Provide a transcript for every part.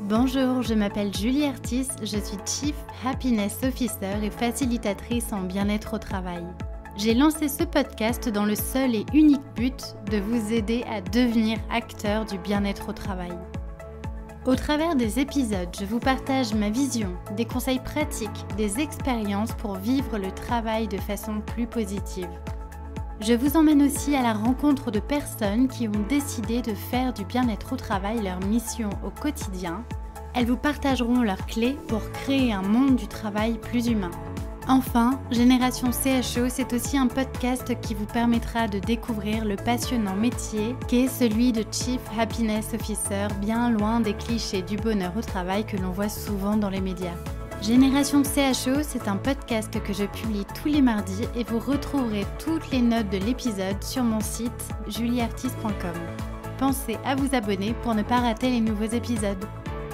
Bonjour, je m'appelle Julie Artis, je suis Chief Happiness Officer et facilitatrice en bien-être au travail. J'ai lancé ce podcast dans le seul et unique but de vous aider à devenir acteur du bien-être au travail. Au travers des épisodes, je vous partage ma vision, des conseils pratiques, des expériences pour vivre le travail de façon plus positive. Je vous emmène aussi à la rencontre de personnes qui ont décidé de faire du bien-être au travail leur mission au quotidien. Elles vous partageront leurs clés pour créer un monde du travail plus humain. Enfin, Génération CHO, c'est aussi un podcast qui vous permettra de découvrir le passionnant métier qu'est celui de Chief Happiness Officer, bien loin des clichés du bonheur au travail que l'on voit souvent dans les médias. Génération CHO, c'est un podcast que je publie tous les mardis et vous retrouverez toutes les notes de l'épisode sur mon site julieartis.com. Pensez à vous abonner pour ne pas rater les nouveaux épisodes.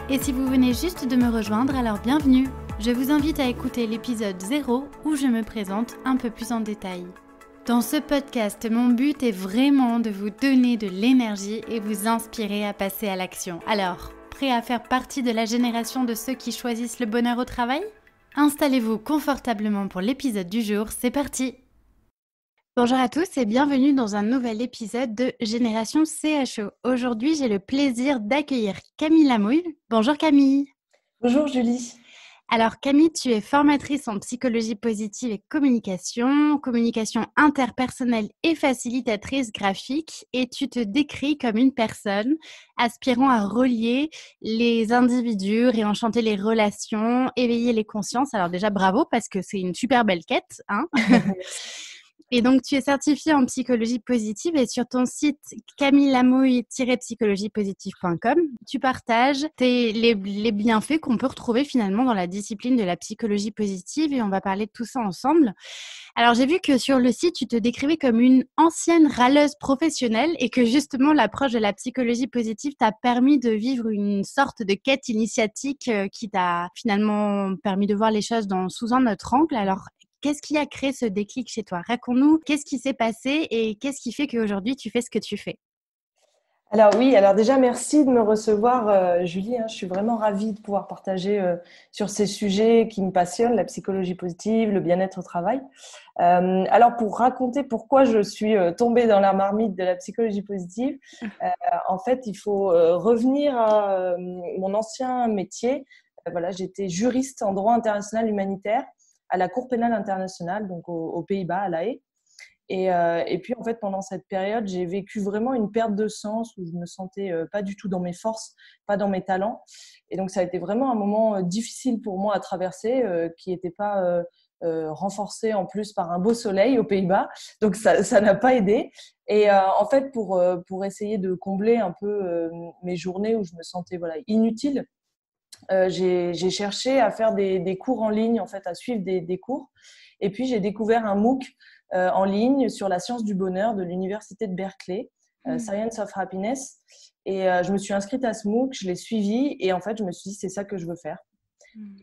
Et si vous venez juste de me rejoindre, alors bienvenue! Je vous invite à écouter l'épisode 0 où je me présente un peu plus en détail. Dans ce podcast, mon but est vraiment de vous donner de l'énergie et vous inspirer à passer à l'action. Alors, prêt à faire partie de la génération de ceux qui choisissent le bonheur au travail ? Installez-vous confortablement pour l'épisode du jour, c'est parti! Bonjour à tous et bienvenue dans un nouvel épisode de Génération CHO. Aujourd'hui, j'ai le plaisir d'accueillir Camille Lamouille. Bonjour Camille. Bonjour Julie. Alors Camille, tu es formatrice en psychologie positive et communication interpersonnelle et facilitatrice graphique et tu te décris comme une personne aspirant à relier les individus, réenchanter les relations, éveiller les consciences. Alors déjà bravo parce que c'est une super belle quête, hein. Et donc, tu es certifiée en psychologie positive et sur ton site camillamouille-psychologiepositive.com, tu partages les bienfaits qu'on peut retrouver finalement dans la discipline de la psychologie positive et on va parler de tout ça ensemble. Alors, j'ai vu que sur le site, tu te décrivais comme une ancienne râleuse professionnelle et que justement, l'approche de la psychologie positive t'a permis de vivre une sorte de quête initiatique qui t'a finalement permis de voir les choses sous un autre angle. Alors, qu'est-ce qui a créé ce déclic chez toi ? Raconte-nous, qu'est-ce qui s'est passé et qu'est-ce qui fait qu'aujourd'hui, tu fais ce que tu fais ? Alors déjà merci de me recevoir Julie, je suis vraiment ravie de pouvoir partager sur ces sujets qui me passionnent, la psychologie positive, le bien-être au travail. Alors pour raconter pourquoi je suis tombée dans la marmite de la psychologie positive, en fait il faut revenir à mon ancien métier. Voilà, j'étais juriste en droit international humanitaire à la Cour pénale internationale, donc aux Pays-Bas, à La Haye. Et puis, en fait, pendant cette période, j'ai vécu vraiment une perte de sens où je me sentais pas du tout dans mes forces, pas dans mes talents. Et donc, ça a été vraiment un moment difficile pour moi à traverser, qui n'était pas renforcé en plus par un beau soleil aux Pays-Bas. Donc, ça n'a pas aidé. Et en fait, pour essayer de combler un peu mes journées où je me sentais inutile, j'ai cherché à faire des cours en ligne, en fait, à suivre des cours. Et puis, j'ai découvert un MOOC en ligne sur la science du bonheur de l'université de Berkeley, Science of Happiness. Et je me suis inscrite à ce MOOC, je l'ai suivi et en fait, je me suis dit, c'est ça que je veux faire.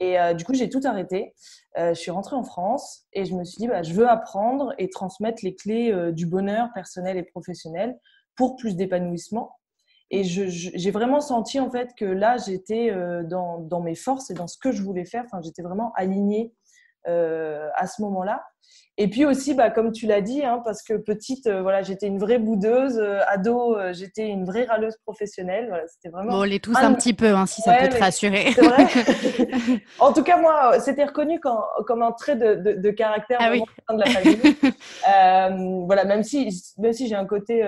Et du coup, j'ai tout arrêté. Je suis rentrée en France et je me suis dit, je veux apprendre et transmettre les clés du bonheur personnel et professionnel pour plus d'épanouissement. Et j'ai vraiment senti en fait que là, j'étais dans mes forces et dans ce que je voulais faire. Enfin, j'étais vraiment alignée à ce moment-là. Et puis aussi, comme tu l'as dit, parce que petite, j'étais une vraie boudeuse. Ado, j'étais une vraie râleuse professionnelle. Voilà, c'était vraiment. Bon, on l'est tous un petit peu, si ça peut te rassurer. C'est vrai. En tout cas, moi, c'était reconnu comme un trait de caractère vraiment au sein de la famille. Même si j'ai un côté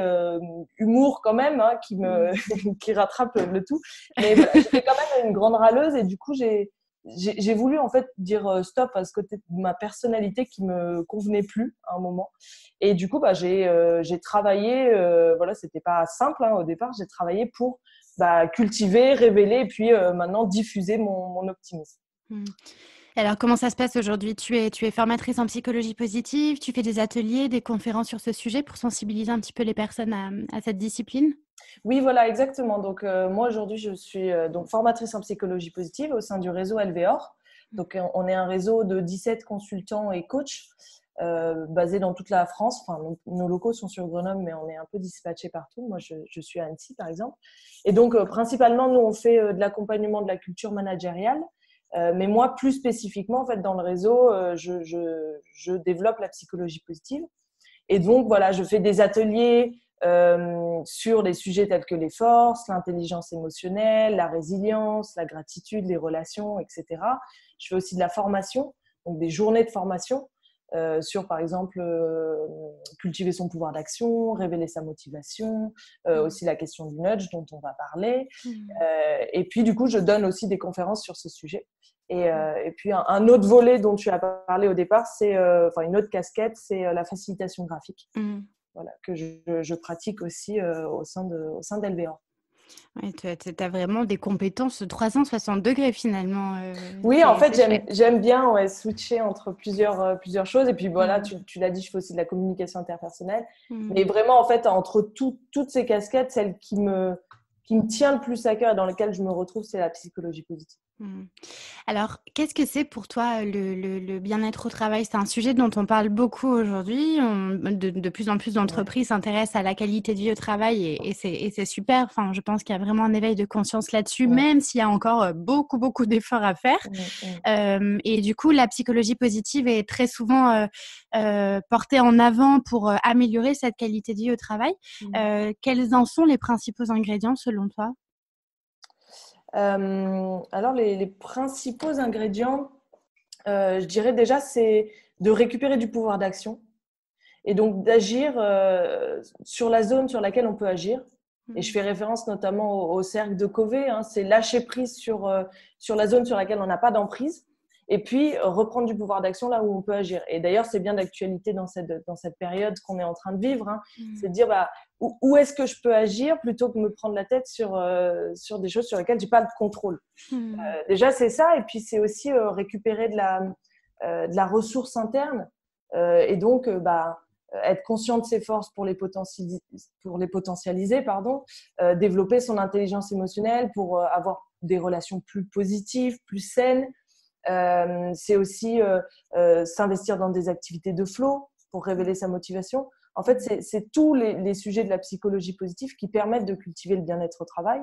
humour quand même, qui rattrape le tout. Mais voilà, j'étais quand même une grande râleuse et du coup, j'ai voulu en fait dire stop à ce côté de ma personnalité qui me convenait plus à un moment. Et du coup, j'ai travaillé. C'était pas simple au départ. J'ai travaillé pour cultiver, révéler et puis maintenant diffuser mon optimisme. Alors, comment ça se passe aujourd'hui ? Tu es formatrice en psychologie positive, tu fais des ateliers, des conférences sur ce sujet pour sensibiliser un petit peu les personnes à cette discipline ? Oui, voilà, exactement. Donc, moi, aujourd'hui, je suis donc formatrice en psychologie positive au sein du réseau LVOR. Donc, on est un réseau de 17 consultants et coachs basés dans toute la France. Enfin, nos locaux sont sur Grenoble, mais on est un peu dispatchés partout. Moi, je suis à Annecy, par exemple. Et donc, principalement, nous, on fait de l'accompagnement de la culture managériale. Mais moi, plus spécifiquement, en fait, dans le réseau, je développe la psychologie positive. Et donc, voilà, je fais des ateliers sur des sujets tels que les forces, l'intelligence émotionnelle, la résilience, la gratitude, les relations, etc. Je fais aussi de la formation, donc des journées de formation sur, par exemple, cultiver son pouvoir d'action, révéler sa motivation, aussi la question du nudge dont on va parler. Et puis, du coup, je donne aussi des conférences sur ce sujet. Et puis, un autre volet dont tu as parlé au départ, c'est une autre casquette, c'est la facilitation graphique. Voilà, que je pratique aussi au sein d'LV1. Ouais, tu as vraiment des compétences 360 degrés finalement. Oui, en fait, chouette. j'aime bien switcher entre plusieurs choses. Et puis voilà, tu l'as dit, je fais aussi de la communication interpersonnelle. Mais vraiment, en fait, entre toutes ces casquettes, celle qui me tient le plus à cœur et dans laquelle je me retrouve, c'est la psychologie positive. Alors, qu'est-ce que c'est pour toi le bien-être au travail? C'est un sujet dont on parle beaucoup aujourd'hui. De plus en plus d'entreprises s'intéressent à la qualité de vie au travail et c'est super. Enfin, je pense qu'il y a vraiment un éveil de conscience là-dessus, même s'il y a encore beaucoup, beaucoup d'efforts à faire. Et du coup, la psychologie positive est très souvent portée en avant pour améliorer cette qualité de vie au travail. Quels en sont les principaux ingrédients selon toi? Alors, les principaux ingrédients, je dirais déjà, c'est de récupérer du pouvoir d'action et donc d'agir sur la zone sur laquelle on peut agir. Et je fais référence notamment au cercle de Covey, hein, c'est lâcher prise sur la zone sur laquelle on n'a pas d'emprise et puis reprendre du pouvoir d'action là où on peut agir. Et d'ailleurs, c'est bien d'actualité dans cette période qu'on est en train de vivre, hein, c'est de dire où est-ce que je peux agir plutôt que de me prendre la tête sur des choses sur lesquelles j'ai pas de contrôle. Déjà, c'est ça. Et puis, c'est aussi récupérer de la ressource interne et donc être conscient de ses forces pour les potentialiser, développer son intelligence émotionnelle pour avoir des relations plus positives, plus saines. C'est aussi s'investir dans des activités de flow pour révéler sa motivation. En fait, c'est tous les sujets de la psychologie positive qui permettent de cultiver le bien-être au travail.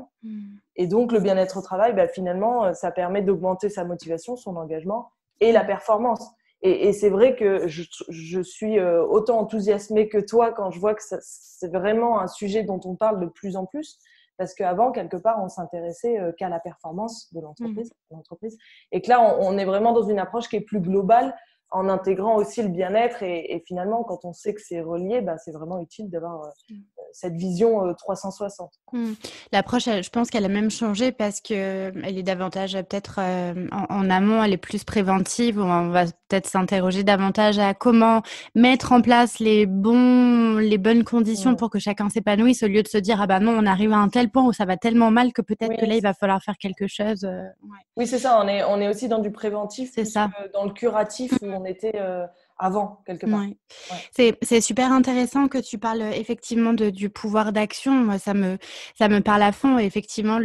Et donc, le bien-être au travail, finalement, ça permet d'augmenter sa motivation, son engagement et la performance. Et c'est vrai que je suis autant enthousiasmée que toi quand je vois que c'est vraiment un sujet dont on parle de plus en plus. Parce qu'avant, quelque part, on s'intéressait qu'à la performance de l'entreprise. Et que là, on est vraiment dans une approche qui est plus globale en intégrant aussi le bien-être. Et finalement, quand on sait que c'est relié, c'est vraiment utile d'avoir cette vision 360. L'approche, je pense qu'elle a même changé parce que elle est davantage peut-être en amont, elle est plus préventive. On va peut-être s'interroger davantage à comment mettre en place les bonnes conditions pour que chacun s'épanouisse au lieu de se dire non, on arrive à un tel point où ça va tellement mal que peut-être que là il va falloir faire quelque chose. Oui, c'est ça. On est aussi dans du préventif plus que dans le curatif où on était avant, quelque part. C'est super intéressant que tu parles effectivement du pouvoir d'action. Moi, ça me parle à fond. Et effectivement,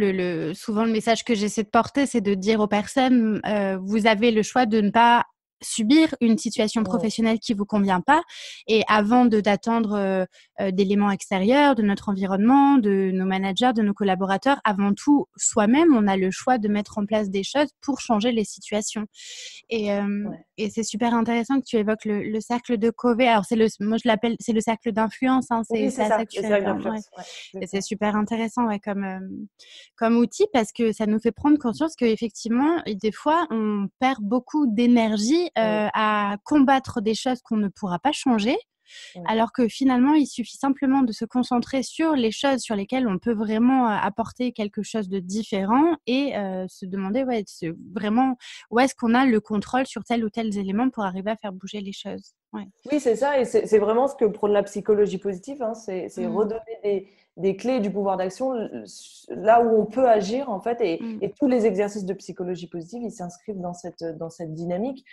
souvent, le message que j'essaie de porter, c'est de dire aux personnes, vous avez le choix de ne pas subir une situation professionnelle qui vous convient pas et avant d'attendre d'éléments extérieurs, de notre environnement, de nos managers, de nos collaborateurs, avant tout soi-même on a le choix de mettre en place des choses pour changer les situations et c'est super intéressant que tu évoques le cercle de Covey. Alors moi je l'appelle, c'est le cercle d'influence, hein, c'est ça que tu fais référence. Et c'est super intéressant comme outil parce que ça nous fait prendre conscience qu'effectivement des fois on perd beaucoup d'énergie à combattre des choses qu'on ne pourra pas changer, alors que finalement, il suffit simplement de se concentrer sur les choses sur lesquelles on peut vraiment apporter quelque chose de différent et se demander vraiment où est-ce qu'on a le contrôle sur tel ou tel élément pour arriver à faire bouger les choses. Oui, c'est ça. Et c'est vraiment ce que prône la psychologie positive. Hein, c'est redonner des clés du pouvoir d'action là où on peut agir, en fait. Et tous les exercices de psychologie positive, ils s'inscrivent dans cette dynamique.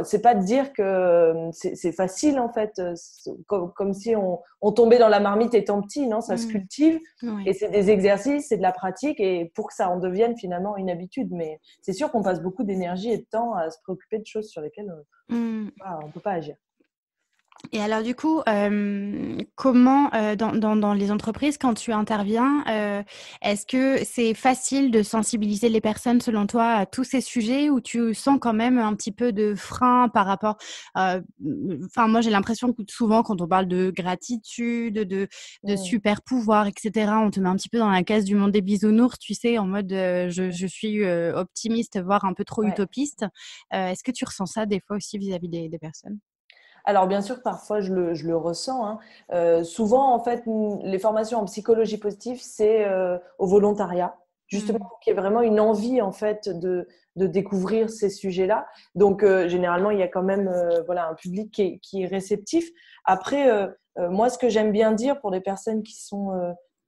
C'est pas de dire que c'est facile, en fait, comme si on tombait dans la marmite étant petit. Non, ça se cultive. Et c'est des exercices, c'est de la pratique. Et pour que ça en devienne finalement une habitude. Mais c'est sûr qu'on passe beaucoup d'énergie et de temps à se préoccuper de choses sur lesquelles on ne peut pas agir. Et alors du coup, comment, dans les entreprises quand tu interviens, est-ce que c'est facile de sensibiliser les personnes selon toi à tous ces sujets ou tu sens quand même un petit peu de frein par rapport, enfin moi j'ai l'impression que souvent quand on parle de gratitude, de Mm. super pouvoir et cetera, on te met un petit peu dans la case du monde des bisounours, tu sais, en mode, je suis, optimiste, voire un peu trop Ouais. utopiste. Est-ce que tu ressens ça des fois aussi vis-à-vis des personnes? Alors bien sûr, parfois je le ressens, hein. Souvent, en fait, les formations en psychologie positive, c'est au volontariat, justement Mmh. pour qu'il y ait vraiment une envie en fait de découvrir ces sujets-là. Donc généralement, il y a quand même voilà un public qui est réceptif. Après, moi, ce que j'aime bien dire pour les personnes qui sont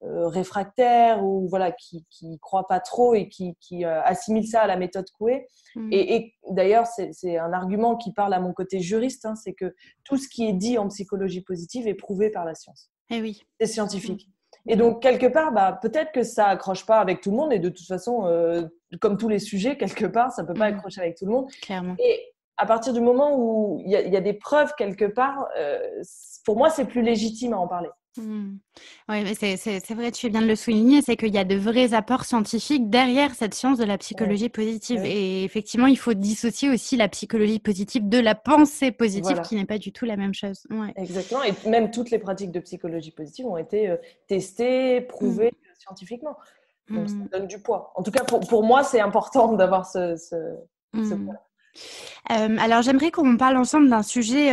réfractaires ou voilà qui croient pas trop et qui assimilent ça à la méthode Coué. Mmh. Et d'ailleurs, c'est un argument qui parle à mon côté juriste, hein, c'est que tout ce qui est dit en psychologie positive est prouvé par la science. Eh oui. C'est Mmh. scientifique. Et Mmh. donc, quelque part, bah, peut-être que ça accroche pas avec tout le monde. Et de toute façon, comme tous les sujets, quelque part, ça peut pas Mmh. accrocher avec tout le monde. Clairement. Et à partir du moment où il y a des preuves quelque part, pour moi, c'est plus légitime à en parler. Mmh. Ouais, mais c'est vrai, tu fais bien de le souligner, c'est qu'il y a de vrais apports scientifiques derrière cette science de la Ouais. psychologie positive. Oui. Et effectivement, il faut dissocier aussi la psychologie positive de la pensée positive, Voilà. qui n'est pas du tout la même chose. Ouais. Exactement. Et même toutes les pratiques de psychologie positive ont été testées, Mmh. prouvées scientifiquement. Donc, ça Mmh. donne du poids. En tout cas, pour moi, c'est important d'avoir ce Mmh. poids. Alors j'aimerais qu'on parle ensemble d'un sujet,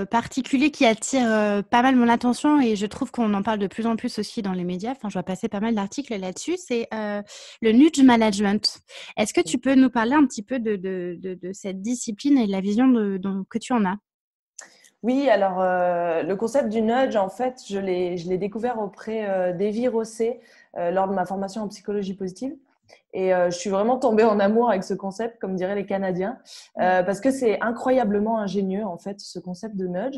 particulier qui attire, pas mal mon attention et je trouve qu'on en parle de plus en plus aussi dans les médias. Enfin, je vois passer pas mal d'articles là-dessus. C'est, le nudge management. Est-ce que tu peux nous parler un petit peu de cette discipline et de la vision que tu en as? Oui, alors le concept du nudge, en fait, je l'ai découvert auprès d'Evie Rossé lors de ma formation en psychologie positive. Et je suis vraiment tombée en amour avec ce concept, comme diraient les Canadiens, Mmh. parce que c'est incroyablement ingénieux, en fait, ce concept de nudge.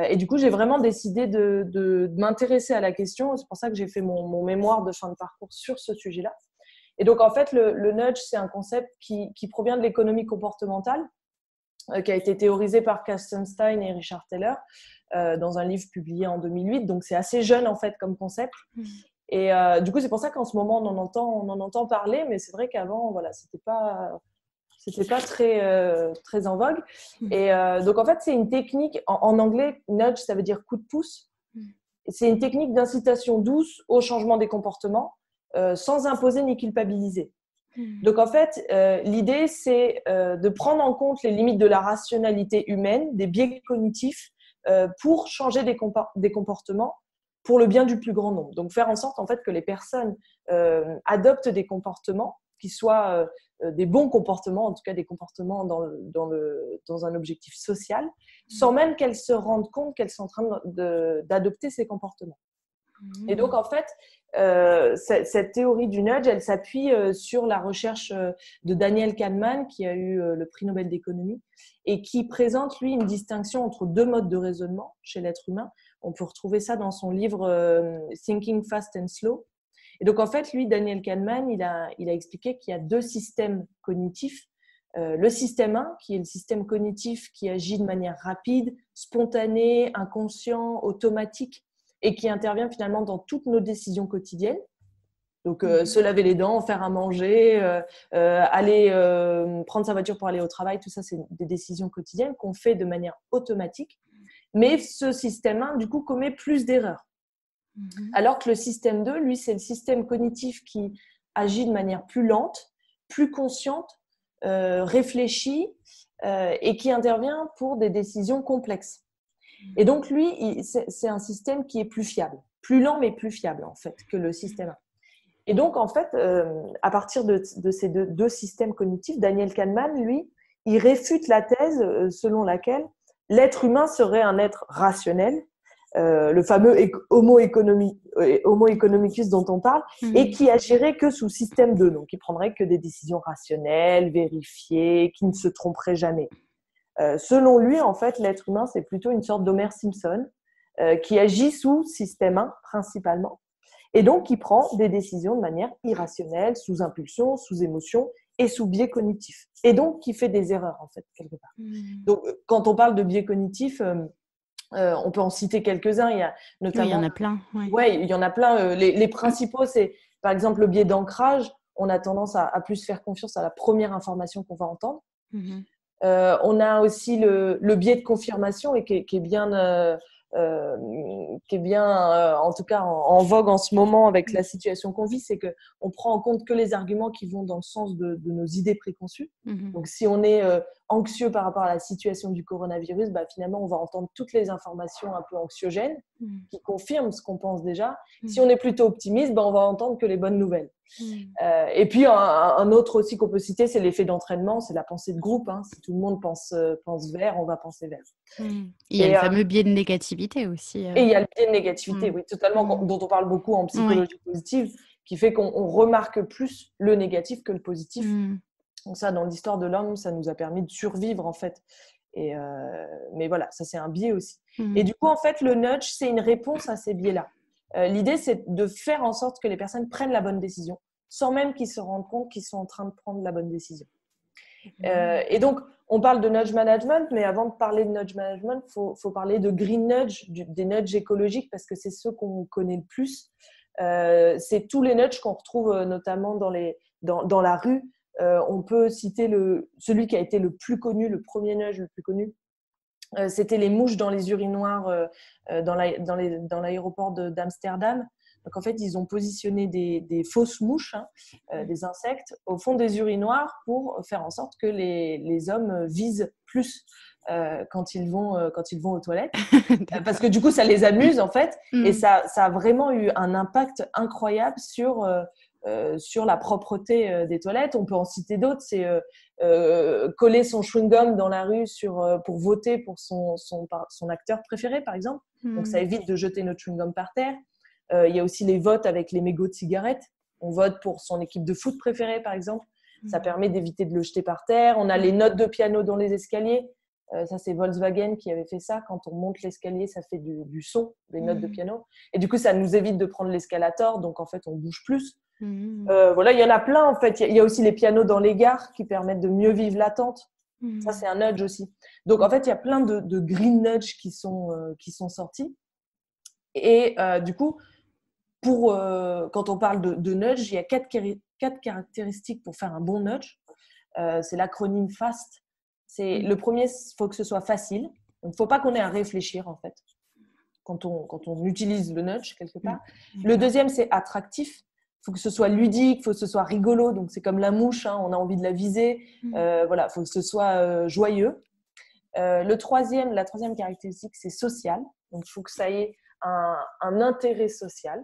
Et du coup, j'ai vraiment décidé de m'intéresser à la question. C'est pour ça que j'ai fait mon mémoire de fin de parcours sur ce sujet-là. Et donc, en fait, le nudge, c'est un concept qui provient de l'économie comportementale, qui a été théorisé par Kastenstein et Richard Taylor dans un livre publié en 2008. Donc, c'est assez jeune, en fait, comme concept. Mmh. Et du coup, c'est pour ça qu'en ce moment, on en entend parler, mais c'est vrai qu'avant, voilà, c'était pas très en vogue. Mmh. Et donc, en fait, c'est une technique, en anglais, nudge, ça veut dire coup de pouce. Mmh. C'est une technique d'incitation douce au changement des comportements, sans imposer ni culpabiliser. Mmh. Donc, en fait, l'idée, c'est de prendre en compte les limites de la rationalité humaine, des biais cognitifs, pour changer des comportements pour le bien du plus grand nombre. Donc, faire en sorte, en fait, que les personnes adoptent des comportements qui soient des bons comportements, en tout cas des comportements dans un objectif social, sans même qu'elles se rendent compte qu'elles sont en train d'adopter ces comportements. Et donc, Mmh. en fait, cette théorie du nudge, elle s'appuie sur la recherche de Daniel Kahneman, qui a eu le prix Nobel d'économie, et qui présente, lui, une distinction entre deux modes de raisonnement chez l'être humain. On peut retrouver ça dans son livre Thinking Fast and Slow. Et donc, en fait, lui, Daniel Kahneman, il a expliqué qu'il y a deux systèmes cognitifs. Le système 1, qui est le système cognitif qui agit de manière rapide, spontanée, inconscient, automatique, et qui intervient finalement dans toutes nos décisions quotidiennes. Donc, Mmh. se laver les dents, faire à manger, aller prendre sa voiture pour aller au travail, tout ça, c'est des décisions quotidiennes qu'on fait de manière automatique. Mais ce système 1, du coup, commet plus d'erreurs. Mmh. Alors que le système 2, lui, c'est le système cognitif qui agit de manière plus lente, plus consciente, réfléchie et qui intervient pour des décisions complexes. Et donc, lui, c'est un système qui est plus fiable, plus lent mais plus fiable en fait que le système 1. Et donc, en fait, à partir de ces deux systèmes cognitifs, Daniel Kahneman, lui, il réfute la thèse selon laquelle l'être humain serait un être rationnel, le fameux Homo economicus dont on parle, et Mmh. qui agirait que sous système 2, donc il prendrait que des décisions rationnelles, vérifiées, qui ne se tromperait jamais. Selon lui, en fait, l'être humain, c'est plutôt une sorte d'Homer Simpson qui agit sous système 1 principalement, et donc qui prend des décisions de manière irrationnelle, sous impulsion, sous émotion et sous biais cognitif. Et donc qui fait des erreurs, en fait, quelque part. Mmh. Donc, quand on parle de biais cognitif, On peut en citer quelques-uns. Il y a notamment… Oui, il y en a plein. Ouais, il y en a plein. Les principaux, c'est par exemple le biais d'ancrage. On a tendance à plus faire confiance à la première information qu'on va entendre. On a aussi le biais de confirmation et qui est bien, en tout cas en vogue en ce moment avec la situation qu'on vit, c'est qu'on prend en compte que les arguments qui vont dans le sens de nos idées préconçues. Donc, si on est anxieux par rapport à la situation du coronavirus, finalement, on va entendre toutes les informations un peu anxiogènes qui confirment ce qu'on pense déjà. Si on est plutôt optimiste, on va entendre que les bonnes nouvelles. Et puis, un autre aussi qu'on peut citer, c'est l'effet d'entraînement, c'est la pensée de groupe. Si tout le monde pense vert, on va penser vert. Il y a le fameux biais de négativité aussi. Et il y a le biais de négativité, oui, totalement, dont on parle beaucoup en psychologie positive, qui fait qu'on remarque plus le négatif que le positif. Donc ça, dans l'histoire de l'homme, ça nous a permis de survivre, en fait. Mais voilà, ça, c'est un biais aussi. Et du coup, en fait, le nudge, c'est une réponse à ces biais-là. L'idée, c'est de faire en sorte que les personnes prennent la bonne décision, sans même qu'ils se rendent compte qu'ils sont en train de prendre la bonne décision. Et donc, on parle de nudge management, mais avant de parler de nudge management, faut parler de green nudge, des nudges écologiques, parce que c'est ceux qu'on connaît le plus. C'est tous les nudges qu'on retrouve notamment dans la rue. On peut citer celui qui a été le plus connu, le premier nudge le plus connu. C'était les mouches dans les urinoirs dans l'aéroport d'Amsterdam. Donc, en fait, ils ont positionné des fausses mouches, des insectes, au fond des urinoirs pour faire en sorte que les hommes visent plus quand ils vont aux toilettes. Parce que du coup, ça les amuse, en fait. Et ça a vraiment eu un impact incroyable sur la propreté des toilettes. On peut en citer d'autres. C'est coller son chewing-gum dans la rue pour voter pour son acteur préféré, par exemple. Donc, ça évite de jeter notre chewing-gum par terre. Il y a aussi les votes avec les mégots de cigarettes. On vote pour son équipe de foot préférée, par exemple. Ça permet d'éviter de le jeter par terre. On a les notes de piano dans les escaliers. Ça, c'est Volkswagen qui avait fait ça. Quand on monte l'escalier, ça fait du son, des notes de piano. Et du coup, ça nous évite de prendre l'escalator. Donc, en fait, on bouge plus. Voilà, il y en a plein, en fait. Il y a aussi les pianos dans les gares qui permettent de mieux vivre l'attente. Ça, c'est un nudge aussi. Donc, en fait, il y a plein de green nudge qui sont sortis. Et du coup, quand on parle de nudge, il y a quatre caractéristiques pour faire un bon nudge. C'est l'acronyme FAST. Le premier, il faut que ce soit facile. Donc, il ne faut pas qu'on ait à réfléchir, en fait, quand on utilise le nudge, quelque part. Le deuxième, c'est attractif. Il faut que ce soit ludique, il faut que ce soit rigolo. Donc, c'est comme la mouche, on a envie de la viser. Voilà, il faut que ce soit joyeux. La troisième caractéristique, c'est social. Donc, il faut que ça ait un intérêt social.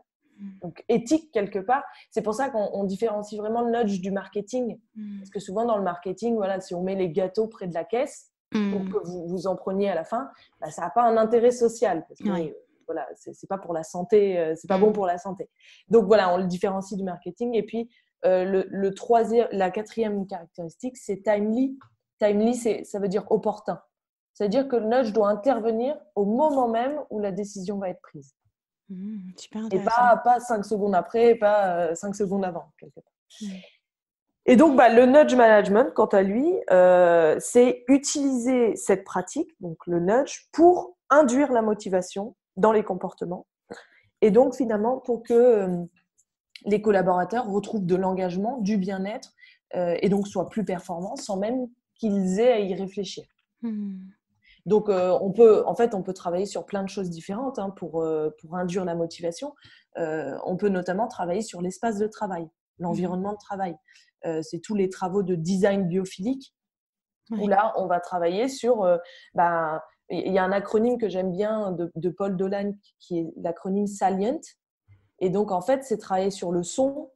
Donc éthique quelque part. C'est pour ça qu'on différencie vraiment le nudge du marketing. Parce que souvent dans le marketing, voilà, si on met les gâteaux près de la caisse pour que vous en preniez à la fin, ça n'a pas un intérêt social. Parce que voilà, c'est pas pour la santé, c'est pas bon pour la santé. Donc voilà, on le différencie du marketing. Et puis la quatrième caractéristique, c'est timely. Timely, ça veut dire opportun. C'est-à-dire que le nudge doit intervenir au moment même où la décision va être prise. Super et intéressant. pas 5 secondes après, pas 5 secondes avant, quelque part. Et donc, le nudge management, quant à lui, c'est utiliser cette pratique, donc le nudge, pour induire la motivation dans les comportements. Et donc, finalement, pour que les collaborateurs retrouvent de l'engagement, du bien-être, et donc soient plus performants sans même qu'ils aient à y réfléchir. Donc, on peut travailler sur plein de choses différentes pour induire la motivation. On peut notamment travailler sur l'espace de travail, l'environnement de travail. C'est tous les travaux de design biophilique où là, on va travailler sur… il y a un acronyme que j'aime bien de Paul Dolan qui est l'acronyme SALIENT. Et donc, en fait, c'est travailler sur le son.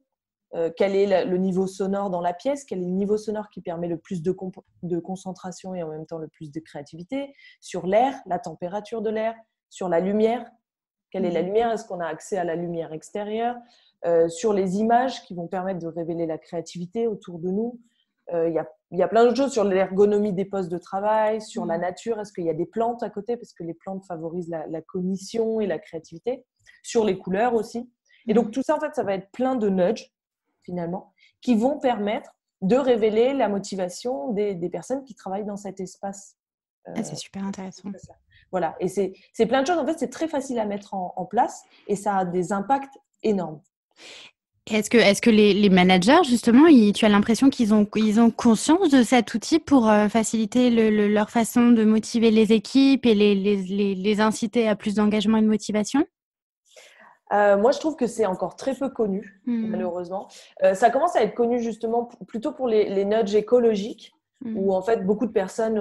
Quel est le niveau sonore dans la pièce, quel est le niveau sonore qui permet le plus de concentration et en même temps le plus de créativité, sur l'air, la température de l'air, sur la lumière, quelle est la lumière, est-ce qu'on a accès à la lumière extérieure, sur les images qui vont permettre de révéler la créativité autour de nous. Il y a plein de choses sur l'ergonomie des postes de travail, sur la nature, est-ce qu'il y a des plantes à côté, parce que les plantes favorisent la cognition et la créativité, sur les couleurs aussi. Et donc tout ça, en fait, ça va être plein de nudges finalement, qui vont permettre de révéler la motivation des personnes qui travaillent dans cet espace. C'est super intéressant. Voilà. Et c'est plein de choses. En fait, c'est très facile à mettre en place et ça a des impacts énormes. Est-ce que les managers, justement, tu as l'impression qu'ils ont conscience de cet outil pour faciliter leur façon de motiver les équipes et les inciter à plus d'engagement et de motivation? Moi, je trouve que c'est encore très peu connu, malheureusement. Ça commence à être connu justement plutôt pour les nudges écologiques, où en fait beaucoup de personnes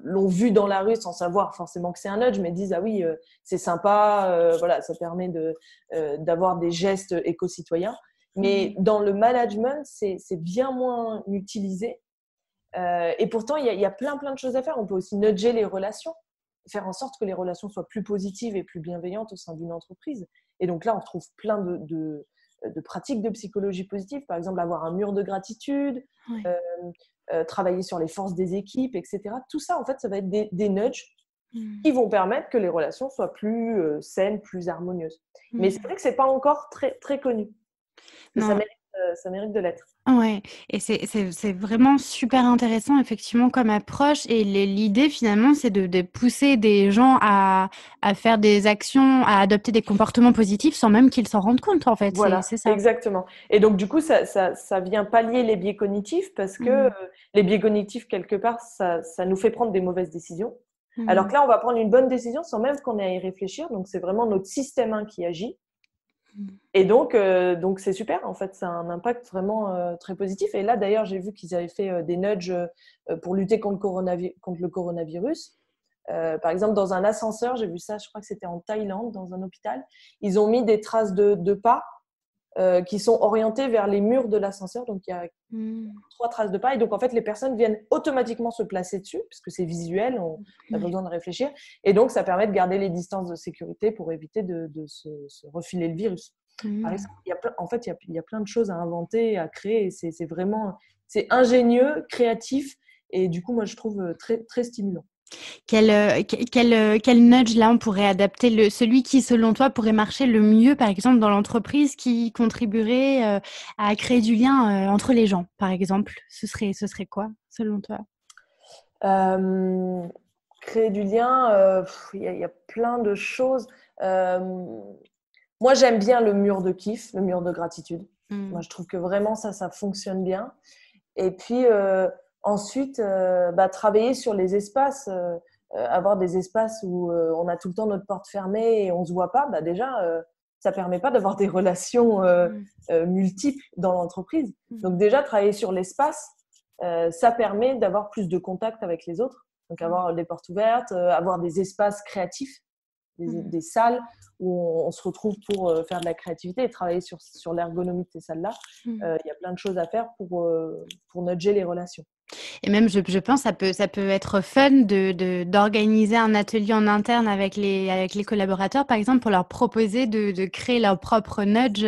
l'ont vu dans la rue sans savoir forcément que c'est un nudge, mais disent ah oui, c'est sympa, voilà, ça permet d'avoir des gestes éco-citoyens. Mais dans le management, c'est bien moins utilisé. Et pourtant, il y a plein de choses à faire. On peut aussi nudger les relations, faire en sorte que les relations soient plus positives et plus bienveillantes au sein d'une entreprise. Et donc là, on retrouve plein de pratiques de psychologie positive. Par exemple, avoir un mur de gratitude, travailler sur les forces des équipes, etc. Tout ça, en fait, ça va être des nudges qui vont permettre que les relations soient plus saines, plus harmonieuses. Mais c'est vrai que ce n'est pas encore très, très connu. Ça mérite de l'être. Ouais, et c'est vraiment super intéressant effectivement comme approche, et l'idée finalement c'est de pousser des gens à faire des actions, à adopter des comportements positifs sans même qu'ils s'en rendent compte en fait. Voilà, c'est ça. exactement. Et donc du coup ça vient pallier les biais cognitifs parce que les biais cognitifs quelque part ça nous fait prendre des mauvaises décisions. Alors que là on va prendre une bonne décision sans même qu'on ait à y réfléchir, donc c'est vraiment notre système 1 qui agit. Et donc c'est super, en fait, ça a un impact vraiment très positif. Et là, d'ailleurs, j'ai vu qu'ils avaient fait des nudges pour lutter contre le coronavirus. Par exemple, dans un ascenseur, j'ai vu ça, je crois que c'était en Thaïlande, dans un hôpital. Ils ont mis des traces de pas qui sont orientées vers les murs de l'ascenseur. Donc, il y a 3 traces de pas. Et donc, en fait, les personnes viennent automatiquement se placer dessus, puisque c'est visuel, on n'a pas besoin de réfléchir. Et donc, ça permet de garder les distances de sécurité pour éviter de se refiler le virus. Par exemple, il y a plein de choses à inventer, à créer. C'est vraiment ingénieux, créatif. Et du coup, moi, je trouve très, très stimulant. Quel nudge là on pourrait adapter, celui qui selon toi pourrait marcher le mieux par exemple dans l'entreprise, qui contribuerait à créer du lien entre les gens par exemple, ce serait quoi selon toi? Créer du lien, il y a plein de choses. Moi, j'aime bien le mur de kiff, le mur de gratitude. Moi, je trouve que vraiment ça fonctionne bien. Et puis ensuite, travailler sur les espaces, avoir des espaces où on a tout le temps notre porte fermée et on se voit pas. Déjà, ça permet pas d'avoir des relations multiples dans l'entreprise. Donc déjà, travailler sur l'espace, ça permet d'avoir plus de contact avec les autres. Donc avoir des portes ouvertes, avoir des espaces créatifs, des salles où on se retrouve pour faire de la créativité et travailler sur l'ergonomie de ces salles-là. Il y a plein de choses à faire pour nudger les relations. Et même, je pense, ça peut être fun d'organiser un atelier en interne avec les collaborateurs, par exemple, pour leur proposer de créer leur propre nudge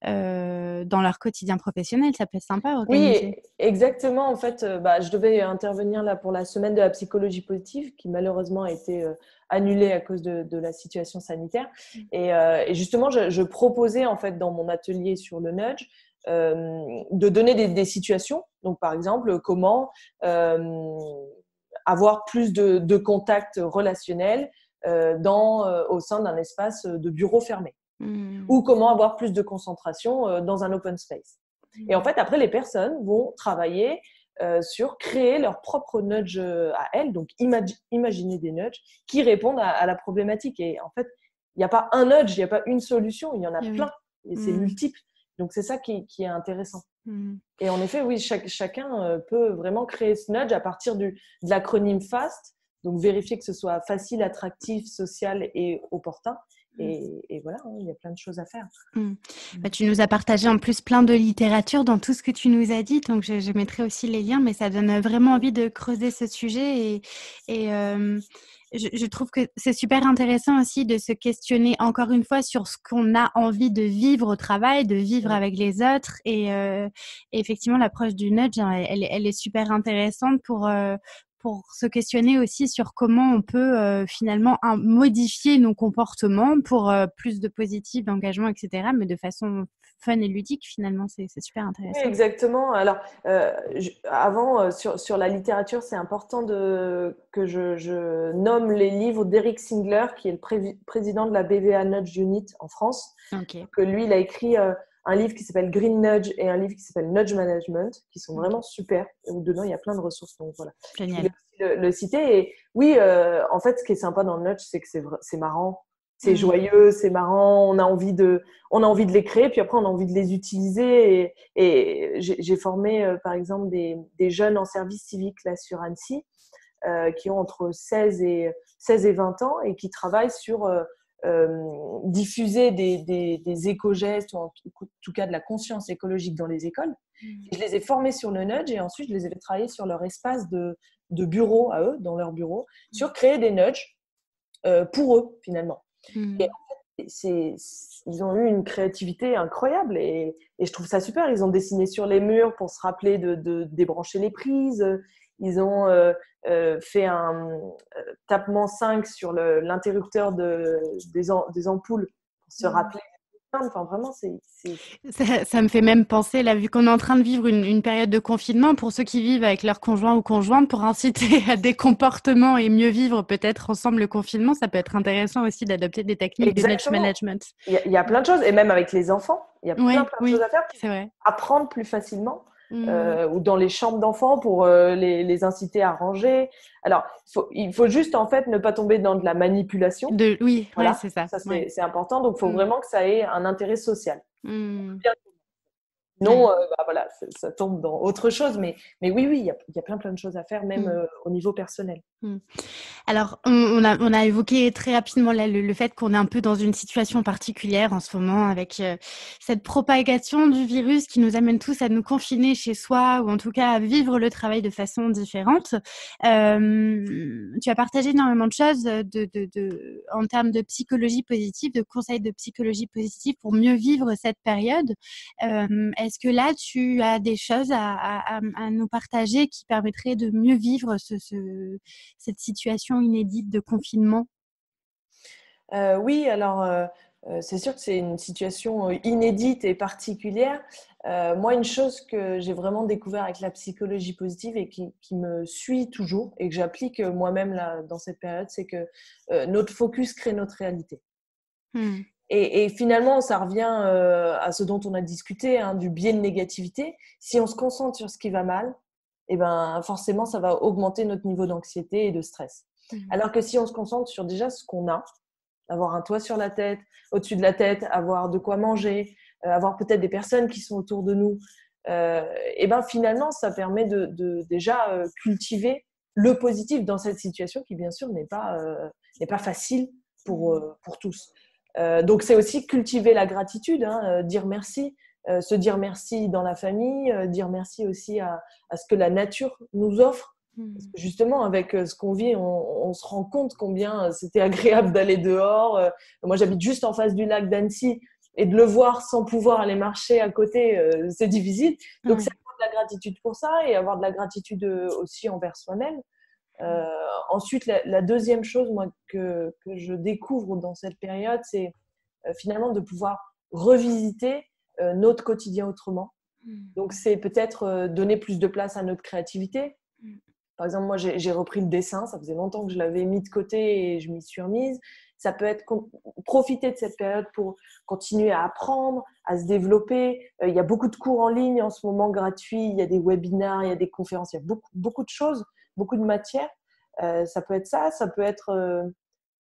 dans leur quotidien professionnel. Ça peut être sympa à organiser. Oui, exactement. En fait, je devais intervenir là pour la semaine de la psychologie positive, qui malheureusement a été annulée à cause de la situation sanitaire. Et justement, je proposais en fait dans mon atelier sur le nudge de donner des situations. Donc, par exemple, comment avoir plus de contacts relationnels au sein d'un espace de bureau fermé. Ou comment avoir plus de concentration dans un open space. Et en fait, après, les personnes vont travailler sur créer leur propre nudge à elles, donc imaginer des nudges qui répondent à la problématique. Et en fait, il n'y a pas un nudge, il n'y a pas une solution, il y en a plein, et c'est multiple. Donc, c'est ça qui est intéressant. Et en effet, oui, chacun peut vraiment créer ce nudge à partir de l'acronyme FAST, donc vérifier que ce soit facile, attractif, social et opportun. Et voilà, il y a plein de choses à faire. Tu nous as partagé en plus plein de littérature dans tout ce que tu nous as dit, donc je mettrai aussi les liens, mais ça donne vraiment envie de creuser ce sujet. Et je trouve que c'est super intéressant aussi de se questionner encore une fois sur ce qu'on a envie de vivre au travail, de vivre avec les autres. Et effectivement, l'approche du nudge, elle est super intéressante pour se questionner aussi sur comment on peut finalement modifier nos comportements pour plus de positif, d'engagement, etc., mais de façon fun et ludique finalement. C'est super Oui, intéressant. exactement. Alors, avant, sur la littérature, c'est important que je nomme les livres d'Eric Singler, qui est le président de la BVA Nudge Unit en France. Ok. Que lui, il a écrit un livre qui s'appelle Green Nudge et un livre qui s'appelle Nudge Management, qui sont vraiment super. Où dedans, il y a plein de ressources. Donc voilà, je voulais Génial. aussi le citer. Et oui, en fait, ce qui est sympa dans le Nudge, c'est que c'est marrant. C'est Mm. joyeux, c'est marrant, on a envie de les créer, puis après on a envie de les utiliser. Et j'ai formé par exemple des jeunes en service civique là sur Annecy, qui ont entre 16 et 20 ans et qui travaillent sur diffuser des éco-gestes, ou en tout cas de la conscience écologique dans les écoles. Et je les ai formés sur le nudge et ensuite je les ai fait travailler sur leur espace de bureau à eux, dans leur bureau, sur créer des nudges pour eux finalement. Et en fait, ils ont eu une créativité incroyable et je trouve ça super. Ils ont dessiné sur les murs pour se rappeler de débrancher les prises. Ils ont fait un tapement 5 sur l'interrupteur des ampoules pour se rappeler. Enfin, vraiment, Ça me fait même penser, là, vu qu'on est en train de vivre une période de confinement, pour ceux qui vivent avec leur conjoint ou conjointe, pour inciter à des comportements et mieux vivre peut-être ensemble le confinement, ça peut être intéressant aussi d'adopter des techniques de nudge exactement. management. Il y a plein de choses, et même avec les enfants, il y a plein Oui, de choses oui, à faire pour c'est vrai. apprendre plus facilement, ou dans les chambres d'enfants pour les inciter à ranger. Alors, il faut juste en fait ne pas tomber dans de la manipulation. Oui, ouais, Voilà, c'est ça. ça Ouais. c'est important. Donc, il faut vraiment que ça ait un intérêt social. Mm. Non, Ouais. voilà, ça tombe dans autre chose. Mais oui, il y a plein de choses à faire, même Mm. au niveau personnel. Mm. Alors, on a évoqué très rapidement là, le fait qu'on est un peu dans une situation particulière en ce moment avec cette propagation du virus qui nous amène tous à nous confiner chez soi ou en tout cas à vivre le travail de façon différente. Tu as partagé énormément de choses en termes de psychologie positive, de conseils de psychologie positive pour mieux vivre cette période. Est-ce que là, tu as des choses à nous partager qui permettraient de mieux vivre cette situation inédite de confinement? Oui, alors c'est sûr que c'est une situation inédite et particulière. Moi, une chose que j'ai vraiment découvert avec la psychologie positive et qui me suit toujours et que j'applique moi-même là, dans cette période, c'est que notre focus crée notre réalité. Hmm. Et finalement, ça revient à ce dont on a discuté, hein, du biais de négativité. Si on se concentre sur ce qui va mal, eh ben, forcément, ça va augmenter notre niveau d'anxiété et de stress. Hmm. Alors que si on se concentre sur déjà ce qu'on a, avoir un toit sur la tête, au-dessus de la tête, avoir de quoi manger, avoir peut-être des personnes qui sont autour de nous, et ben finalement, ça permet de déjà cultiver le positif dans cette situation qui, bien sûr, n'est pas facile pour tous. Donc, c'est aussi cultiver la gratitude, hein, dire merci, se dire merci dans la famille, dire merci aussi à ce que la nature nous offre. Parce Hmm. que justement, avec ce qu'on vit, on se rend compte combien c'était agréable d'aller dehors. Moi, j'habite juste en face du lac d'Annecy et de le voir sans pouvoir aller marcher à côté, c'est difficile. Donc, c'est Ouais. avoir de la gratitude pour ça et avoir de la gratitude aussi envers soi-même. Euh, Ensuite, la deuxième chose moi, que je découvre dans cette période, c'est finalement de pouvoir revisiter notre quotidien autrement. Hmm. Donc, c'est peut-être donner plus de place à notre créativité. Hmm. Par exemple, moi, j'ai repris le dessin. Ça faisait longtemps que je l'avais mis de côté et je m'y suis remise. Ça peut être profiter de cette période pour continuer à apprendre, à se développer. Il y a beaucoup de cours en ligne en ce moment gratuits. Il y a des webinaires, il y a des conférences. Il y a beaucoup de choses, beaucoup de matières. Ça peut être ça. Ça peut être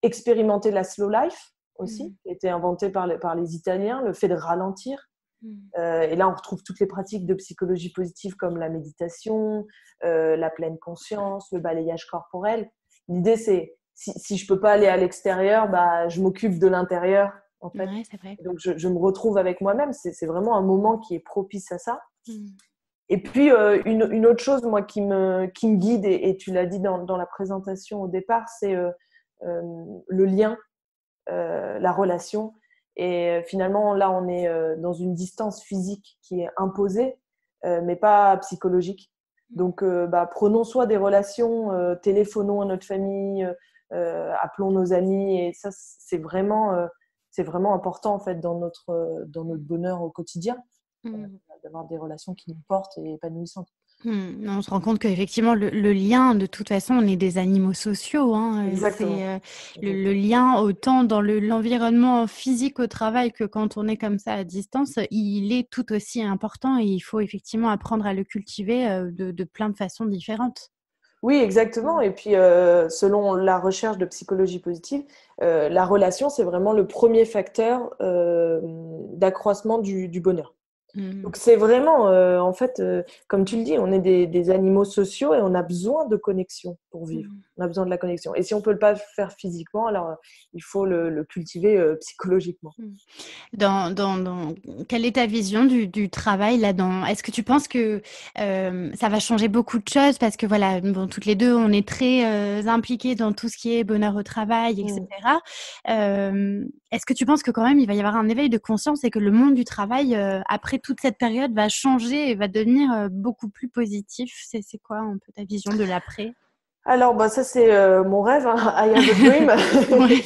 expérimenter la slow life aussi, Hmm. qui a été inventée par les Italiens, le fait de ralentir. Hmm. Et là, on retrouve toutes les pratiques de psychologie positive comme la méditation, la pleine conscience, le balayage corporel. L'idée, c'est si je peux pas aller à l'extérieur, bah, je m'occupe de l'intérieur, en fait. Ouais, c'est vrai. Donc, je me retrouve avec moi-même. C'est vraiment un moment qui est propice à ça. Hmm. Et puis, une autre chose, moi, qui me guide, et tu l'as dit dans la présentation au départ, c'est le lien, la relation. Et finalement, là, on est dans une distance physique qui est imposée, mais pas psychologique. Donc, bah, prenons soin des relations, téléphonons à notre famille, appelons nos amis. Et ça, c'est vraiment important en fait dans notre bonheur au quotidien, d'avoir des relations qui nous portent et épanouissantes. On se rend compte qu'effectivement, le lien, de toute façon, on est des animaux sociaux, hein. Exactement. C'est le lien, autant dans l'environnement physique au travail que quand on est comme ça à distance, il est tout aussi important et il faut effectivement apprendre à le cultiver de plein de façons différentes. Oui, exactement. Et puis, selon la recherche de psychologie positive, la relation, c'est vraiment le premier facteur d'accroissement du bonheur. Mmh. Donc, c'est vraiment, en fait, comme tu le dis, on est des animaux sociaux et on a besoin de connexion pour vivre. Mmh. On a besoin de la connexion. Et si on ne peut pas le faire physiquement, alors il faut le cultiver psychologiquement. Mmh. Quelle est ta vision du travail là-dedans? Est-ce que tu penses que ça va changer beaucoup de choses? Parce que voilà, bon, toutes les deux, on est très impliquées dans tout ce qui est bonheur au travail, Mm. etc. Est-ce que tu penses que quand même, il va y avoir un éveil de conscience et que le monde du travail, après toute cette période, va changer et va devenir beaucoup plus positif? C'est quoi un peu ta vision de l'après? Alors, bah, ça, c'est mon rêve, hein. I have a dream. Ouais.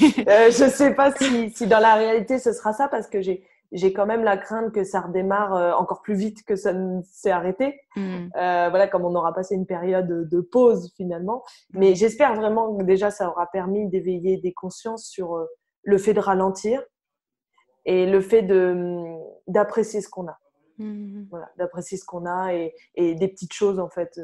Je ne sais pas si dans la réalité, ce sera ça parce que j'ai quand même la crainte que ça redémarre encore plus vite que ça ne s'est arrêté. Mmh. Voilà, comme on aura passé une période de pause finalement. Mais j'espère vraiment que déjà, ça aura permis d'éveiller des consciences sur le fait de ralentir et le fait d'apprécier ce qu'on a. Mmh. Voilà, d'apprécier ce qu'on a et des petites choses en fait,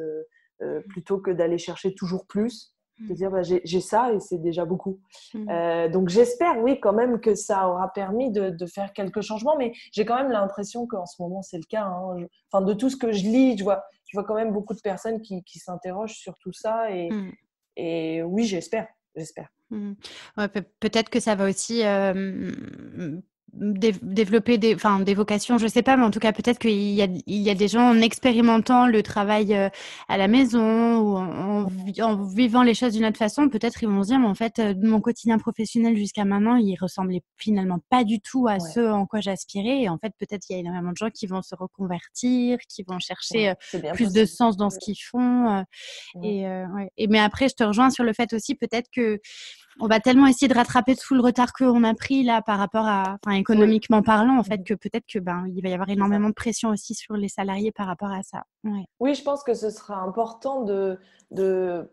plutôt que d'aller chercher toujours plus. De Mmh. dire, bah, j'ai ça et c'est déjà beaucoup. Mmh. Donc j'espère, oui, quand même que ça aura permis de faire quelques changements, mais j'ai quand même l'impression qu'en ce moment, c'est le cas, hein. Enfin, de tout ce que je lis, je vois quand même beaucoup de personnes qui s'interrogent sur tout ça Mmh. et oui, j'espère. Mmh. Ouais, peut-être que ça va aussi, développer des vocations, je sais pas, mais en tout cas, peut-être qu'il y a des gens en expérimentant le travail, à la maison ou en vivant les choses d'une autre façon, peut-être ils vont se dire: «Mais en fait, mon quotidien professionnel jusqu'à maintenant, il ressemblait finalement pas du tout à Ouais, ce en quoi j'aspirais» et en fait, peut-être qu'il y a énormément de gens qui vont se reconvertir, qui vont chercher, ouais, c'est bien plus de possible. sens dans ce qu'ils font, Ouais. et ouais mais après je te rejoins sur le fait aussi peut-être que on va tellement essayer de rattraper tout le retard qu'on a pris là par rapport à, enfin Oui, économiquement parlant en fait, que peut-être que ben il va y avoir c'est ça. énormément de pression aussi sur les salariés par rapport à ça. Ouais. Oui, je pense que ce sera important de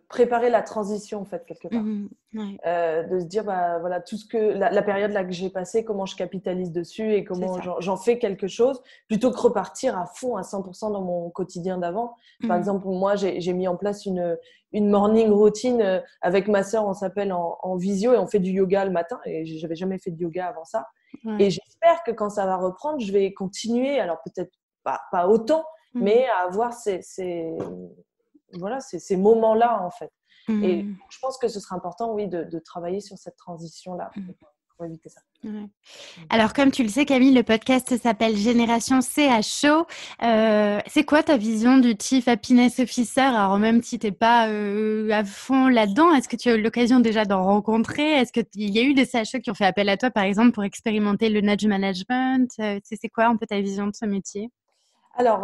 préparer la transition, en fait, quelque part. Mmh. Ouais, De se dire, bah, voilà, tout ce que la période là que j'ai passée, comment je capitalise dessus et c'est comment ça. j'en fais quelque chose, plutôt que repartir à fond, à 100% dans mon quotidien d'avant. Par Mmh. exemple, moi, j'ai mis en place une morning routine avec ma sœur, on s'appelle en visio et on fait du yoga le matin et j'avais jamais fait de yoga avant ça. Et Ouais. j'espère que quand ça va reprendre, je vais continuer, alors peut-être pas autant, Mmh. mais à avoir voilà, ces moments-là, en fait. Et Mmh. je pense que ce serait important, oui, de travailler sur cette transition-là Mmh. pour éviter ça. Ouais. Alors comme tu le sais Camille, le podcast s'appelle Génération CHO. C'est quoi ta vision du Chief Happiness Officer? Alors même si t'es pas à fond là-dedans, est-ce que tu as eu l'occasion déjà d'en rencontrer? Est-ce qu'il y a eu des CHO qui ont fait appel à toi par exemple pour expérimenter le nudge management? C'est quoi un peu ta vision de ce métier? Alors,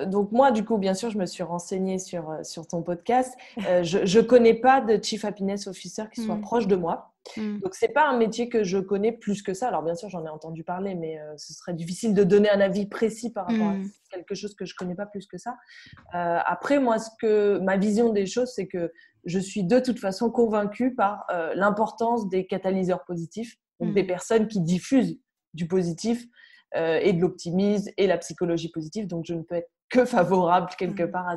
donc moi, du coup, bien sûr, je me suis renseignée sur ton podcast. Je connais pas de Chief Happiness Officer qui soit Mmh. proche de moi. Mmh. Donc, c'est pas un métier que je connais plus que ça. Alors, bien sûr, j'en ai entendu parler, mais ce serait difficile de donner un avis précis par rapport à Mmh. quelque chose que je connais pas plus que ça. Après, moi, ma vision des choses, c'est que je suis de toute façon convaincue par l'importance des catalyseurs positifs, donc des Mmh. personnes qui diffusent du positif et de l'optimisme et la psychologie positive. Donc, je ne peux être que favorable quelque Mmh. part à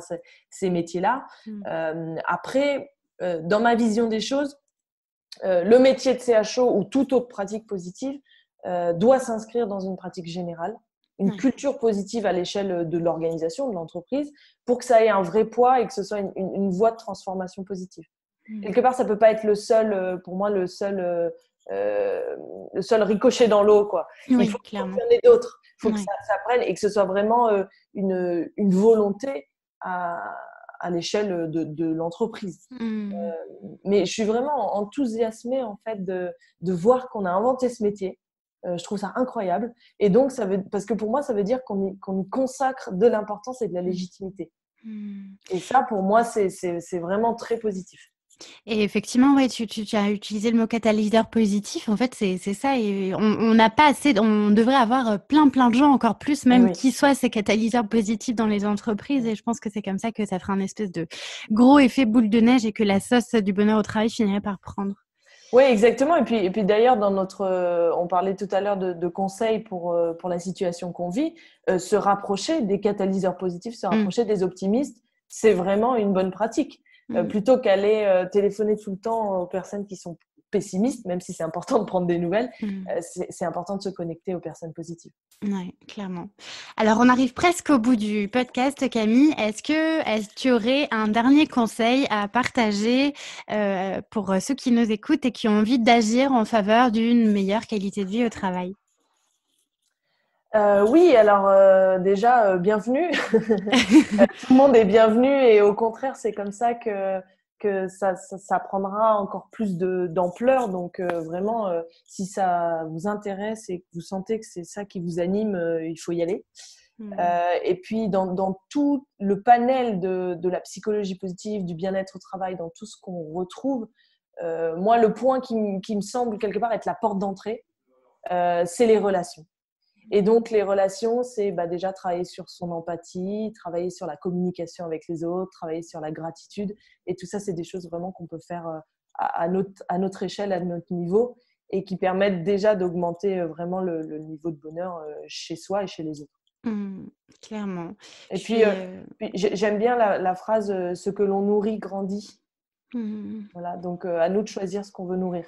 ces métiers-là. Mmh. Après, dans ma vision des choses, le métier de CHO ou toute autre pratique positive doit s'inscrire dans une pratique générale, une Ouais. culture positive à l'échelle de l'organisation, de l'entreprise, pour que ça ait un vrai poids et que ce soit une voie de transformation positive. Mmh. Quelque part, ça peut pas être le seul, pour moi, le seul ricochet dans l'eau, quoi. Il Oui, faut clairement. qu'il y en ait d'autres. Il faut que Ouais. ça prenne et que ce soit vraiment une volonté à l'échelle de l'entreprise. Mmh. Mais je suis vraiment enthousiasmée en fait de voir qu'on a inventé ce métier. Je trouve ça incroyable. Et donc, parce que pour moi, ça veut dire qu'on y consacre de l'importance et de la Mmh. légitimité. Mmh. Et ça, pour moi, c'est vraiment très positif. Et effectivement, ouais, tu as utilisé le mot catalyseur positif. En fait, c'est ça. Et on n'a pas assez. On devrait avoir plein de gens, encore plus, Eh même oui. qui soient ces catalyseurs positifs dans les entreprises. Et je pense que c'est comme ça que ça fera un espèce de gros effet boule de neige et que la sauce du bonheur au travail finirait par prendre. Oui, exactement. Et puis d'ailleurs, on parlait tout à l'heure de conseils pour la situation qu'on vit. Se rapprocher des catalyseurs positifs, se rapprocher des optimistes, c'est vraiment une bonne pratique. Plutôt qu'aller téléphoner tout le temps aux personnes qui sont pessimistes, même si c'est important de prendre des nouvelles, c'est important de se connecter aux personnes positives. Oui, clairement. Alors, on arrive presque au bout du podcast, Camille. Est-ce que tu aurais un dernier conseil à partager pour ceux qui nous écoutent et qui ont envie d'agir en faveur d'une meilleure qualité de vie au travail? Oui, alors déjà, bienvenue. Tout le monde est bienvenu et au contraire, c'est comme ça que ça prendra encore plus d'ampleur. Donc vraiment, si ça vous intéresse et que vous sentez que c'est ça qui vous anime, il faut y aller. Et puis dans tout le panel de la psychologie positive, du bien-être au travail, dans tout ce qu'on retrouve, moi, le point qui me semble quelque part être la porte d'entrée, c'est les relations. Et donc, les relations, c'est déjà travailler sur son empathie, travailler sur la communication avec les autres, travailler sur la gratitude. Et tout ça, c'est des choses vraiment qu'on peut faire à notre échelle, à notre niveau, et qui permettent déjà d'augmenter vraiment le niveau de bonheur chez soi et chez les autres. Clairement. Et puis j'aime bien la phrase « ce que l'on nourrit grandit ». Voilà, donc à nous de choisir ce qu'on veut nourrir.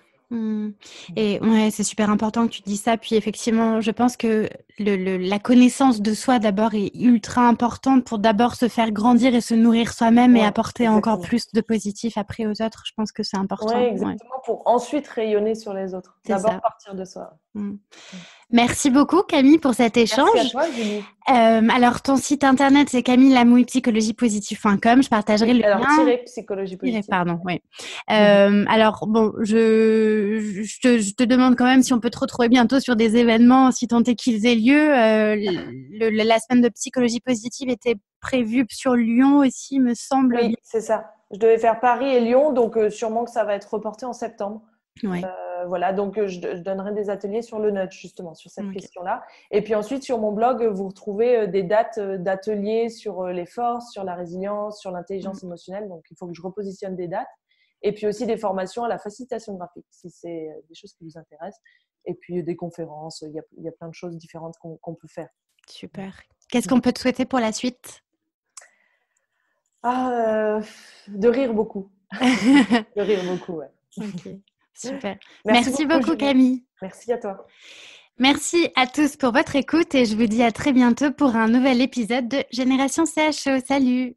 Et ouais, c'est super important que tu dis ça. Puis effectivement, je pense que la connaissance de soi d'abord est ultra importante pour d'abord se faire grandir et se nourrir soi-même et apporter encore plus de positif après aux autres. Je pense que c'est important. Oui, exactement, pour ensuite rayonner sur les autres. D'abord partir de soi. Merci beaucoup Camille pour cet échange. Merci à toi Julie. Alors ton site internet c'est camillelamouillePsychologiepositive.com. Je partagerai le lien. Psychologie positive. Pardon, oui. Alors bon, je te demande quand même si on peut te retrouver bientôt sur des événements, si tant est qu'ils aient lieu. La semaine de psychologie positive était prévue sur Lyon aussi, me semble. Oui, c'est ça. Je devais faire Paris et Lyon, donc sûrement que ça va être reporté en septembre. Ouais. Voilà, donc je donnerai des ateliers sur le nudge, justement, sur cette question-là. Et puis ensuite, sur mon blog, vous retrouvez des dates d'ateliers sur les forces, sur la résilience, sur l'intelligence émotionnelle. Donc, il faut que je repositionne des dates. Et puis aussi des formations à la facilitation graphique, si c'est des choses qui vous intéressent. Et puis des conférences, il y a plein de choses différentes qu'on peut faire. Super. Qu'est-ce qu'on peut te souhaiter pour la suite ? De rire beaucoup. De rire beaucoup, ouais. Ok. Super. Merci beaucoup Camille. Merci à toi. Merci à tous pour votre écoute et je vous dis à très bientôt pour un nouvel épisode de Génération CHO. Salut!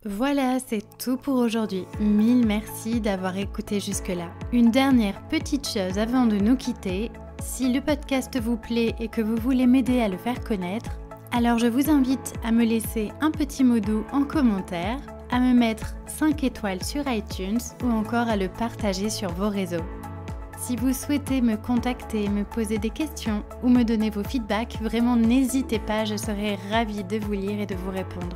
Voilà, c'est tout pour aujourd'hui. Mille merci d'avoir écouté jusque-là. Une dernière petite chose avant de nous quitter. Si le podcast vous plaît et que vous voulez m'aider à le faire connaître, alors je vous invite à me laisser un petit mot doux en commentaire, à me mettre 5 étoiles sur iTunes ou encore à le partager sur vos réseaux. Si vous souhaitez me contacter, me poser des questions ou me donner vos feedbacks, vraiment n'hésitez pas, je serai ravie de vous lire et de vous répondre.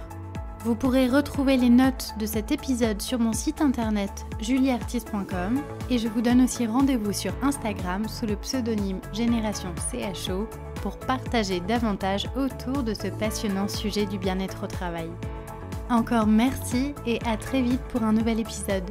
Vous pourrez retrouver les notes de cet épisode sur mon site internet julieartiste.com et je vous donne aussi rendez-vous sur Instagram sous le pseudonyme Génération CHO pour partager davantage autour de ce passionnant sujet du bien-être au travail. Encore merci et à très vite pour un nouvel épisode.